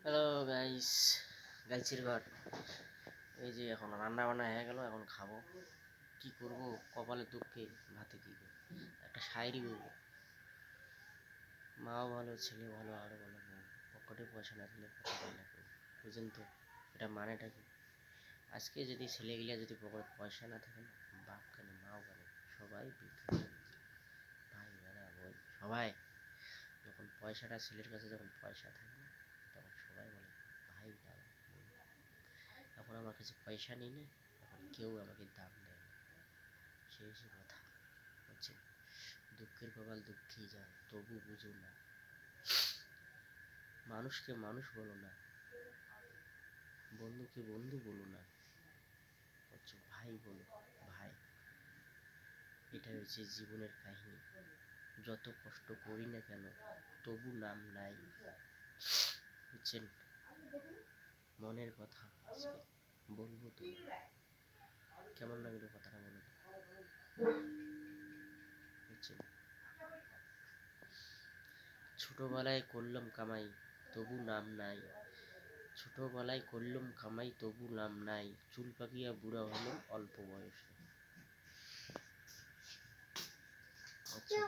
Hello guys, গাইছির ঘর। এই যে এখন রান্না বান্না হয়ে গেল, এখন খাবো। কি করব, কপালে দুঃখে ভাতে কি করবো? একটা শায়রি বলবো। মাও ভালো, ছেলে ভালো, আরো ভালো বউ। পকেটে পয়সা না দিলে কথা বলে না কেউ। বুঝেন তো এটা মানেটা কি? আজকে যদি ছেলেগুলা যদি পকেটে পয়সা না থাকে না, বাপ কেন মাও কেন সবাই বিক্রি করে দিচ্ছে। ভাই বেড়া বই সবাই, যখন পয়সাটা ছেলের কাছে যখন পয়সা থাকে না, তখন সবাই বলে ভাই দাদা বই। এখন আমার কাছে পয়সা নেই না, এখন কেউ আমাকে দাম দেয় না। সেই সে কথা বুঝছেন। দুঃখের কপাল দুঃখেই যায়, তবু বুঝো না। মানুষকে মানুষ বলো না, বন্ধুকে বন্ধু বলো না, বুঝছো, ভাই বলো ভাই। এটা হচ্ছে জীবনের কাহিনী। যত কষ্ট করি না কেন, তবু নাম নাই। বুঝছেন, মনের কথা আজকে বলবো তো। কেমন লাগলো কথাটা বলো তো? বুঝছেন, ছোটবেলায় করলাম কামাই, তবু নাম নাই। ছোটবেলায় করলাম কামাই, তবু নাম নাই। চুল পাকিয়া বুড়া হলো অল্প বয়সে। আচ্ছা,